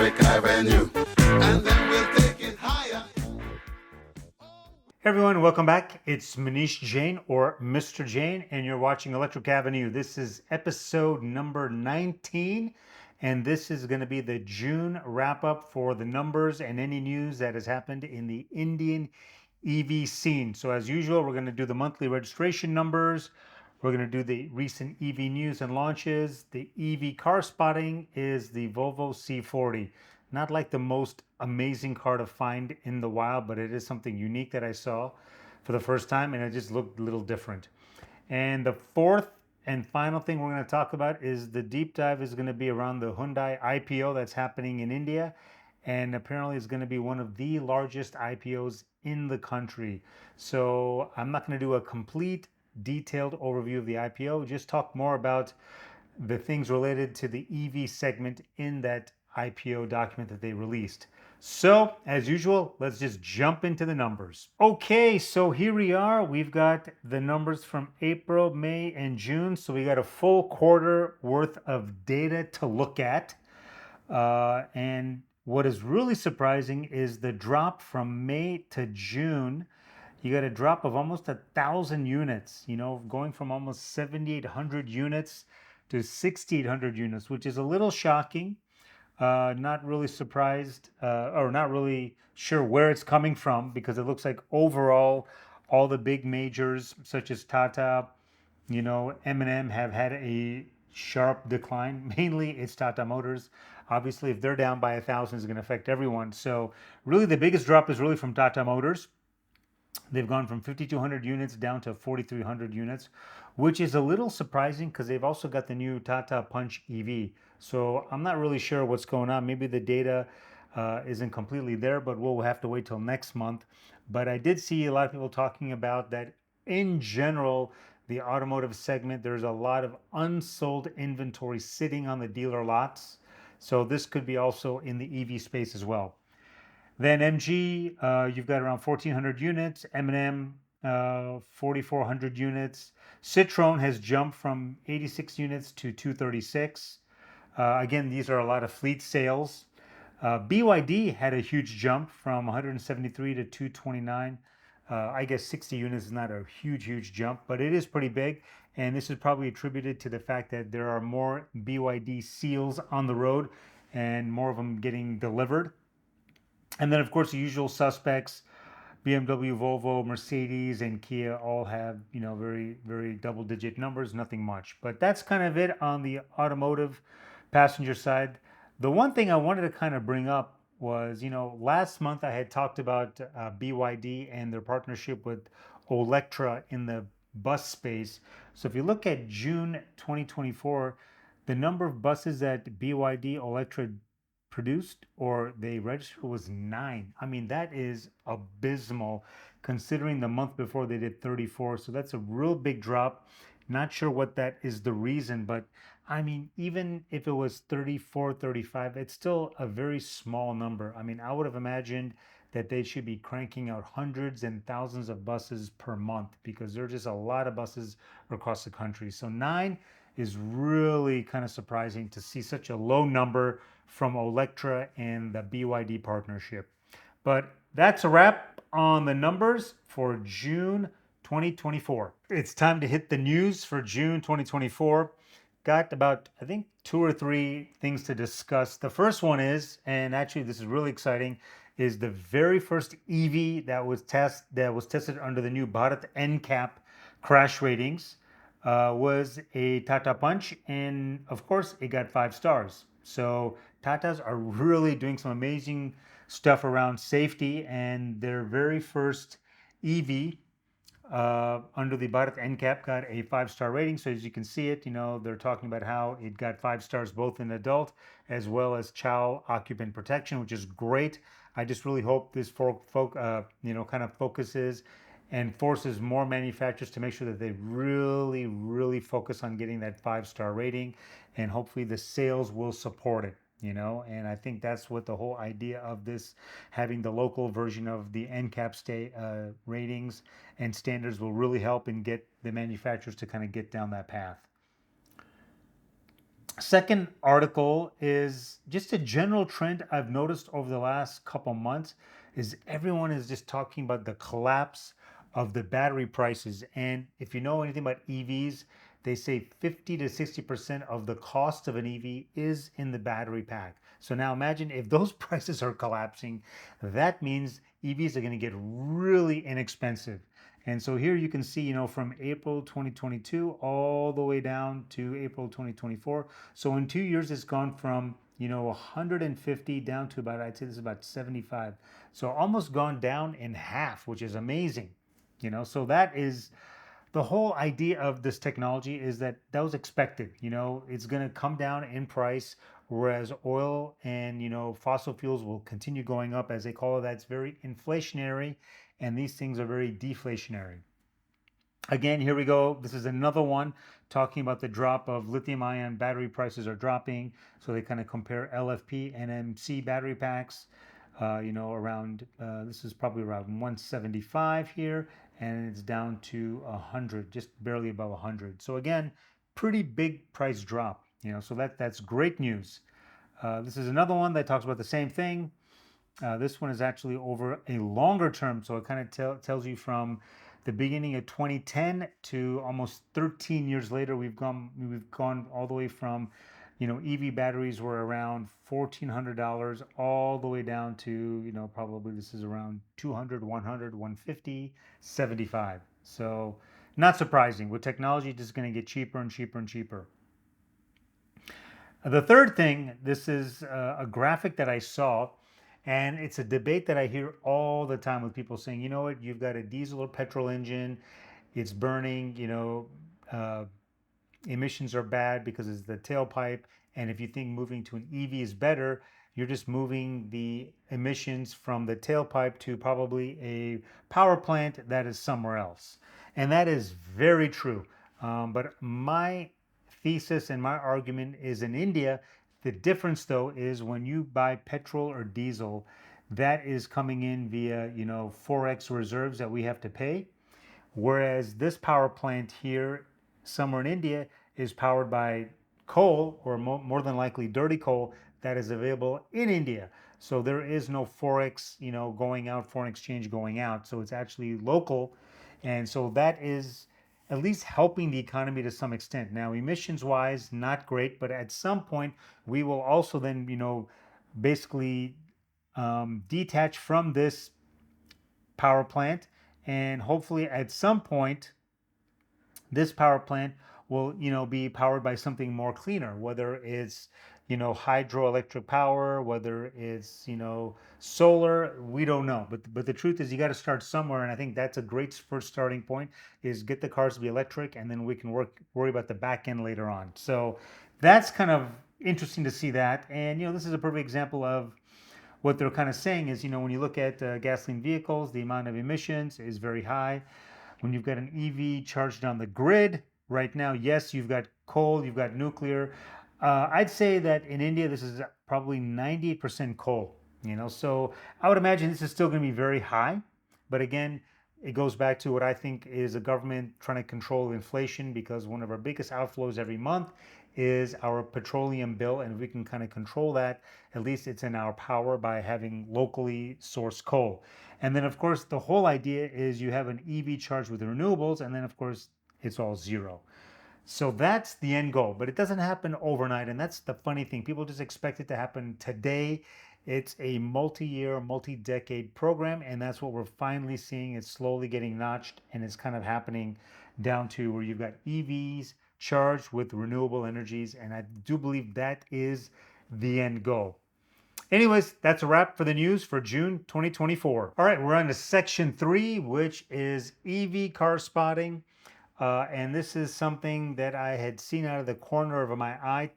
Electric Avenue, and then we'll take it higher. Hey everyone, welcome back. It's Manish Jain or Mr. Jain, and you're watching Electric Avenue. This is episode number 19, and this is going to be the June wrap up for the numbers and any news that has happened in the Indian EV scene. So, as usual, we're going to do the monthly registration numbers. We're going to do the recent EV news and launches. The EV car spotting is the Volvo C40. Not like the most amazing car to find in the wild, but it is something unique that I saw for the first time, and it just looked a little different. And the fourth and final thing we're going to talk about is the deep dive is going to be around the Hyundai IPO that's happening in India, and apparently it's going to be one of the largest IPOs in the country. So I'm not going to do a complete detailed overview of the IPO, just talk more about the things related to the EV segment in that IPO document that they released. So, as usual, let's just jump into the numbers. Okay, so here we are. We've got the numbers from April, May, and June. So, we got a full quarter worth of data to look at. And what is really surprising is the drop from May to June. You got a drop of almost 1,000 units, going from almost 7,800 units to 6,800 units, which is a little shocking. Not really surprised or not really sure where it's coming from, because it looks like overall all the big majors such as Tata, M&M have had a sharp decline. Mainly it's Tata Motors. Obviously, if they're down by 1,000, it's going to affect everyone. So really the biggest drop is really from Tata Motors. They've gone from 5,200 units down to 4,300 units, which is a little surprising because they've also got the new Tata Punch EV. So I'm not really sure what's going on. Maybe the data isn't completely there, but we'll have to wait till next month. But I did see a lot of people talking about that in general, the automotive segment, there's a lot of unsold inventory sitting on the dealer lots. So this could be also in the EV space as well. Then MG, you've got around 1,400 units. M&M, 4,400 units. Citroen has jumped from 86 units to 236. Again, these are a lot of fleet sales. BYD had a huge jump from 173 to 229. I guess 60 units is not a huge jump, but it is pretty big. And this is probably attributed to the fact that there are more BYD seals on the road and more of them getting delivered. And then, of course, the usual suspects, BMW, Volvo, Mercedes, and Kia all have, very double-digit numbers, nothing much. But that's kind of it on the automotive passenger side. The one thing I wanted to kind of bring up was, last month I had talked about BYD and their partnership with Electra in the bus space. So if you look at June 2024, the number of buses that BYD Electra produced or they registered was 9. I mean, that is abysmal considering the month before they did 34. So that's a real big drop. Not sure what that is the reason, but I mean, even if it was 34, 35, it's still a very small number. I mean, I would have imagined that they should be cranking out hundreds and thousands of buses per month, because there's just a lot of buses across the country. So 9 is really kind of surprising to see such a low number from Electra and the BYD partnership. But that's a wrap on the numbers for June 2024. It's time to hit the news for June 2024. Got about, I think, 2 or 3 things to discuss. The first one is, and actually this is really exciting, is the very first EV that was tested under the new Bharat NCAP crash ratings was a Tata Punch, and of course it got 5 stars. So Tatas are really doing some amazing stuff around safety, and their very first EV under the Bharat NCAP got a 5-star rating. So as you can see it, they're talking about how it got 5 stars both in adult as well as child occupant protection, which is great. I just really hope this kind of focuses and forces more manufacturers to make sure that they really focus on getting that 5-star rating, and hopefully the sales will support it. And I think that's what the whole idea of this, having the local version of the NCAP state ratings and standards, will really help and get the manufacturers to kind of get down that path. Second article is just a general trend I've noticed over the last couple months is everyone is just talking about the collapse of the battery prices. And if you know anything about EVs, they say 50 to 60% of the cost of an EV is in the battery pack. So now imagine if those prices are collapsing, that means EVs are going to get really inexpensive. And so here you can see, from April 2022 all the way down to April 2024. So in 2 years, it's gone from, 150 down to about, I'd say this is about 75. So almost gone down in half, which is amazing. So that is the whole idea of this technology is that was expected. It's going to come down in price, whereas oil and, fossil fuels will continue going up, as they call it. That's very inflationary, and these things are very deflationary. Again, here we go. This is another one talking about the drop of lithium ion battery prices are dropping. So they kind of compare LFP and MC battery packs, around, this is probably around 175 here, and it's down to 100, just barely above 100. So again, pretty big price drop, so that's great news. This is another one that talks about the same thing. This one is actually over a longer term, so it kind of tells you from the beginning of 2010 to almost 13 years later. We've gone all the way from, EV batteries were around $1,400 all the way down to, probably this is around 200, 100, 150, 75. So not surprising. With technology, just going to get cheaper and cheaper and cheaper. The third thing, this is a graphic that I saw, and it's a debate that I hear all the time with people saying, you know what, you've got a diesel or petrol engine, it's burning, uh, emissions are bad because it's the tailpipe. And if you think moving to an EV is better, you're just moving the emissions from the tailpipe to probably a power plant that is somewhere else. And that is very true. But my thesis and my argument is in India, the difference though is when you buy petrol or diesel, that is coming in via, Forex reserves that we have to pay. Whereas this power plant here, somewhere in India, is powered by coal, or more than likely dirty coal, that is available in India. So there is no forex, going out, foreign exchange going out. So it's actually local, and so that is at least helping the economy to some extent. Now, emissions wise, not great, but at some point we will also then, basically detach from this power plant, and hopefully at some point this power plant will, be powered by something more cleaner, whether it's, hydroelectric power, whether it's, solar. We don't know, but the truth is you got to start somewhere, and I think that's a great first starting point, is get the cars to be electric, and then we can worry about the back end later on. So that's kind of interesting to see that. And this is a perfect example of what they're kind of saying is, when you look at gasoline vehicles, the amount of emissions is very high. When you've got an EV charged on the grid right now, yes, you've got coal, you've got nuclear. I'd say that in India, this is probably 98% coal. So I would imagine this is still going to be very high. But again, it goes back to what I think is a government trying to control inflation, because one of our biggest outflows every month is our petroleum bill. And if we can kind of control that, at least it's in our power by having locally sourced coal. And then, of course, the whole idea is you have an EV charged with renewables, and then, of course, it's all zero. So that's the end goal, but it doesn't happen overnight. And that's the funny thing. People just expect it to happen today. It's a multi-year, multi-decade program, and that's what we're finally seeing. It's slowly getting notched, and it's kind of happening down to where you've got EVs charged with renewable energies, and I do believe that is the end goal. Anyways, that's a wrap for the news for June 2024. All right, we're on to section 3, which is EV car spotting. And this is something that I had seen out of the corner of my eye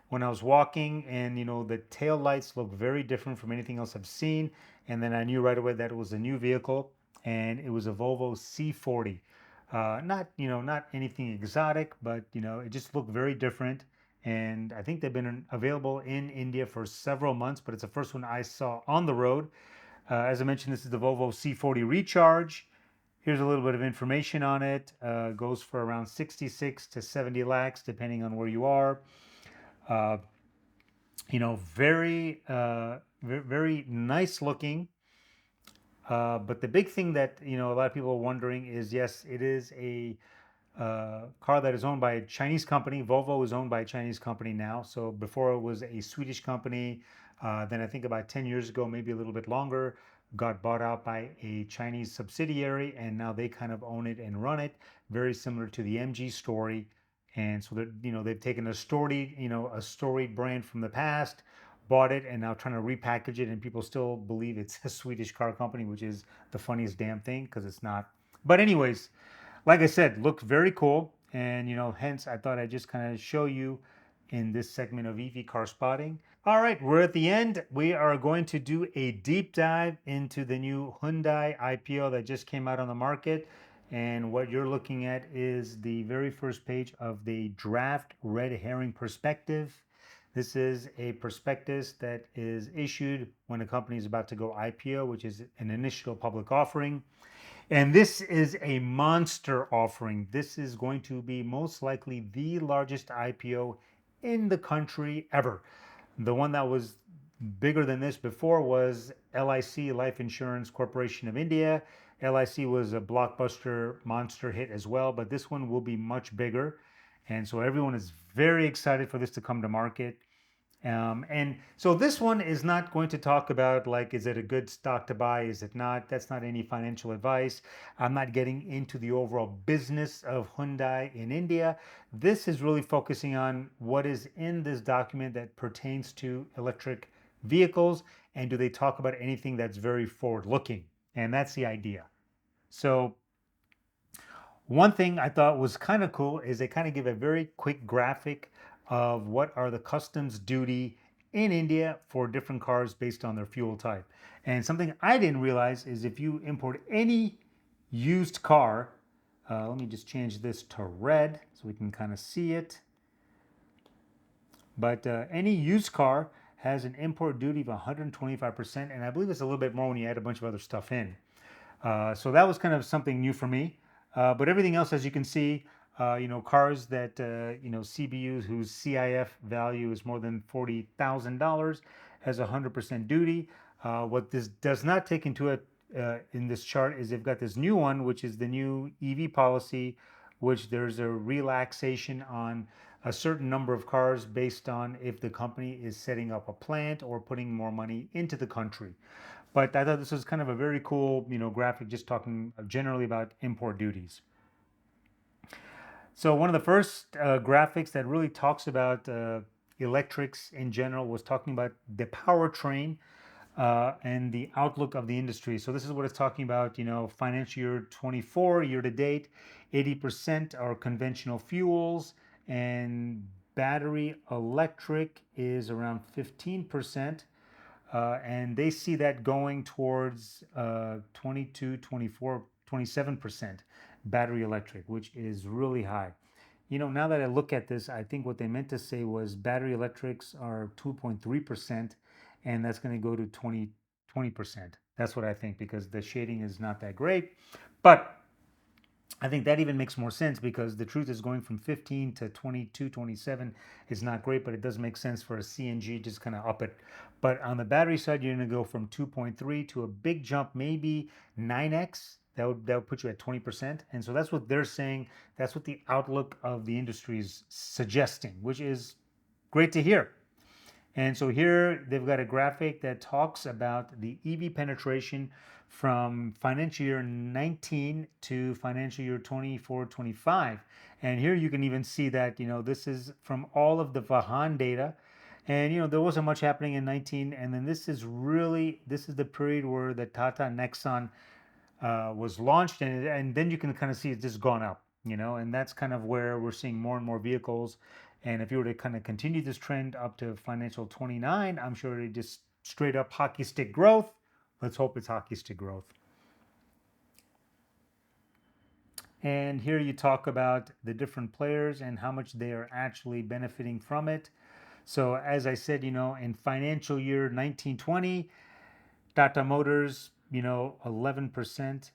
when I was walking, and the tail lights look very different from anything else I've seen. And then I knew right away that it was a new vehicle, and it was a Volvo C40. Not anything exotic, but it just looked very different. And I think they've been available in India for several months, but it's the first one I saw on the road. As I mentioned, this is the Volvo C40 Recharge. Here's a little bit of information on it. Goes for around 66 to 70 lakhs, depending on where you are. Uh, very, very nice looking. But the big thing that a lot of people are wondering is, yes, it is a car that is owned by a Chinese company. Volvo is owned by a Chinese company now. So before it was a Swedish company. Then I think about 10 years ago, maybe a little bit longer, got bought out by a Chinese subsidiary, and now they kind of own it and run it, very similar to the MG story. And so that they've taken a storied brand from the past, bought it, and now trying to repackage it, and people still believe it's a Swedish car company, which is the funniest damn thing because it's not. But anyways, like I said, looked very cool. And, hence I thought I'd just kind of show you in this segment of EV car spotting. All right, we're at the end. We are going to do a deep dive into the new Hyundai IPO that just came out on the market. And what you're looking at is the very first page of the draft red herring perspective. This is a prospectus that is issued when a company is about to go IPO, which is an initial public offering. And this is a monster offering. This is going to be most likely the largest IPO in the country ever. The one that was bigger than this before was LIC, Life Insurance Corporation of India. LIC was a blockbuster monster hit as well, but this one will be much bigger. And so everyone is very excited for this to come to market. And so this one is not going to talk about, like, is it a good stock to buy? Is it not? That's not any financial advice. I'm not getting into the overall business of Hyundai in India. This is really focusing on what is in this document that pertains to electric vehicles, and do they talk about anything that's very forward looking? And that's the idea. So one thing I thought was kind of cool is they kind of give a very quick graphic of what are the customs duty in India for different cars based on their fuel type. And something I didn't realize is if you import any used car, let me just change this to red so we can kind of see it. But any used car has an import duty of 125%, and I believe it's a little bit more when you add a bunch of other stuff in. So that was kind of something new for me. But everything else, as you can see, cars that, CBUs whose CIF value is more than $40,000 has 100% duty. What this does not take into it in this chart is they've got this new one, which is the new EV policy, which there's a relaxation on a certain number of cars based on if the company is setting up a plant or putting more money into the country. But I thought this was kind of a very cool, graphic, just talking generally about import duties. So one of the first graphics that really talks about electrics in general was talking about the powertrain and the outlook of the industry. So this is what it's talking about. Financial year 24, year to date, 80% are conventional fuels, and battery electric is around 15%. And they see that going towards 22, 24, 27% battery electric, which is really high. Now that I look at this, I think what they meant to say was battery electrics are 2.3%, and that's going to go to 20%. That's what I think, because the shading is not that great. But I think that even makes more sense, because the truth is going from 15 to 22, 27 is not great, but it does make sense for a CNG, just kind of up it. But on the battery side, you're going to go from 2.3 to a big jump, maybe 9x. That would put you at 20%. And so that's what they're saying. That's what the outlook of the industry is suggesting, which is great to hear. And so here they've got a graphic that talks about the EV penetration from financial year 19 to financial year 24-25. And here you can even see that, this is from all of the Vahan data. And, there wasn't much happening in 19. And then this is the period where the Tata Nexon was launched. And then you can kind of see it's just gone up, and that's kind of where we're seeing more and more vehicles. And if you were to kind of continue this trend up to financial 29, I'm sure it just straight up hockey stick growth. Let's hope it's hockey stick growth. And here you talk about the different players and how much they are actually benefiting from it. So as I said, in financial year 1920, Tata Motors, 11%,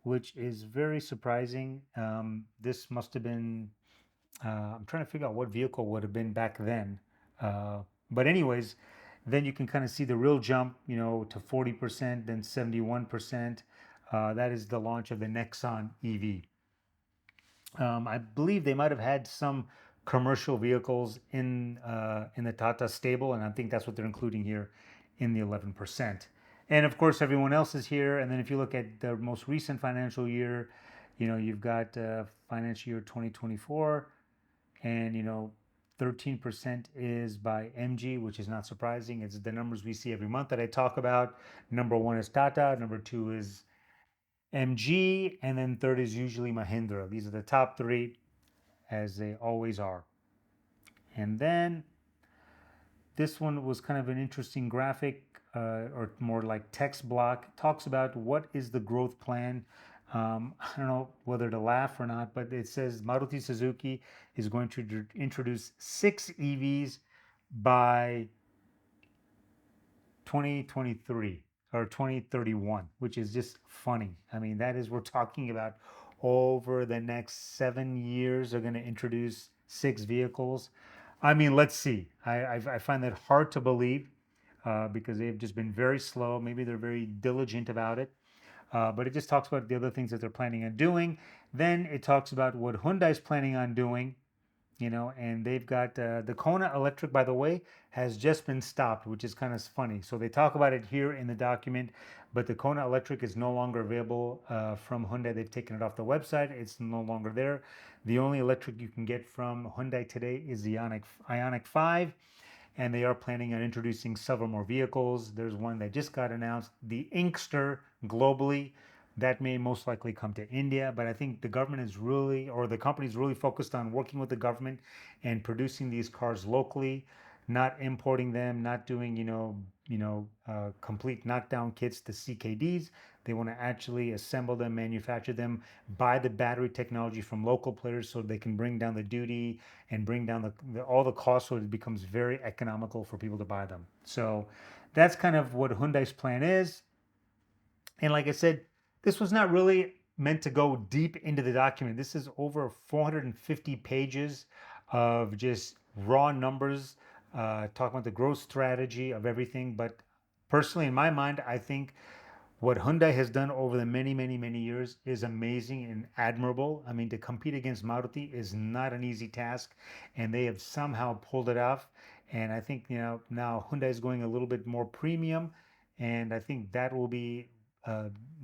which is very surprising. This must have been, I'm trying to figure out what vehicle would have been back then. But anyways, then you can kind of see the real jump, to 40%, then 71%. That is the launch of the Nexon EV. I believe they might have had some commercial vehicles in the Tata stable, and I think that's what they're including here in the 11%. And of course, everyone else is here. And then if you look at the most recent financial year, you've got financial year 2024, and 13% is by MG, which is not surprising. It's the numbers we see every month that I talk about. Number one is Tata, number two is MG, and then third is usually Mahindra. These are the top three, as they always are. And then this one was kind of an interesting graphic, or more like text block. It talks about what is the growth plan. I don't know whether to laugh or not, but it says Maruti Suzuki is going to introduce 6 EVs by 2023 or 2031, which is just funny. I mean, that is, we're talking about over the next 7 years, they're going to introduce 6 vehicles. I mean, let's see. I find that hard to believe because they've just been very slow. Maybe they're very diligent about it. But it just talks about the other things that they're planning on doing. Then it talks about what Hyundai's planning on doing, and they've got the Kona Electric, by the way, has just been stopped, which is kind of funny. So they talk about it here in the document, but the Kona Electric is no longer available from Hyundai. They've taken it off the website. It's no longer there. The only electric you can get from Hyundai today is the Ioniq 5, and they are planning on introducing several more vehicles. There's one that just got announced, the Inkster, globally. That may most likely come to India, but I think the government is really, or the company is really focused on working with the government and producing these cars locally, not importing them, not doing, complete knockdown kits, the CKDs. They want to actually assemble them, manufacture them, buy the battery technology from local players so they can bring down the duty and bring down all the costs, so it becomes very economical for people to buy them. So that's kind of what Hyundai's plan is. And like I said, this was not really meant to go deep into the document. This is over 450 pages of just raw numbers, talking about the growth strategy of everything. But personally, in my mind, I think what Hyundai has done over the many, many, many years is amazing and admirable. I mean, to compete against Maruti is not an easy task, and they have somehow pulled it off. And I think, now Hyundai is going a little bit more premium, and I think that will be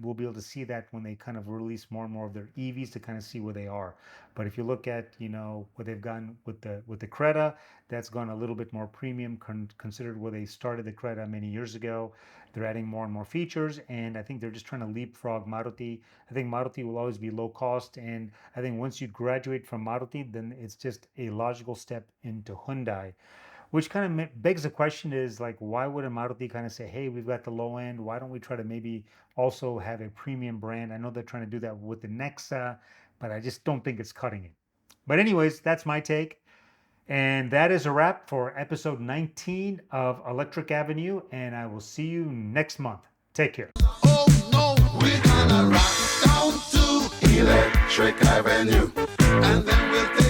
we'll be able to see that when they kind of release more and more of their EVs to kind of see where they are. But if you look at what they've gone with the Creta, that's gone a little bit more premium considered where they started the Creta many years ago. They're adding more and more features, and I think they're just trying to leapfrog Maruti. I think Maruti will always be low cost, and I think once you graduate from Maruti, then it's just a logical step into Hyundai. Which kind of begs the question is, like, why wouldn't Maruti kind of say, hey, we've got the low end. Why don't we try to maybe also have a premium brand? I know they're trying to do that with the Nexa, but I just don't think it's cutting it. But anyways, that's my take. And that is a wrap for episode 19 of Electric Avenue. And I will see you next month. Take care. Oh no, we're gonna rock down to Electric Avenue, and then we'll take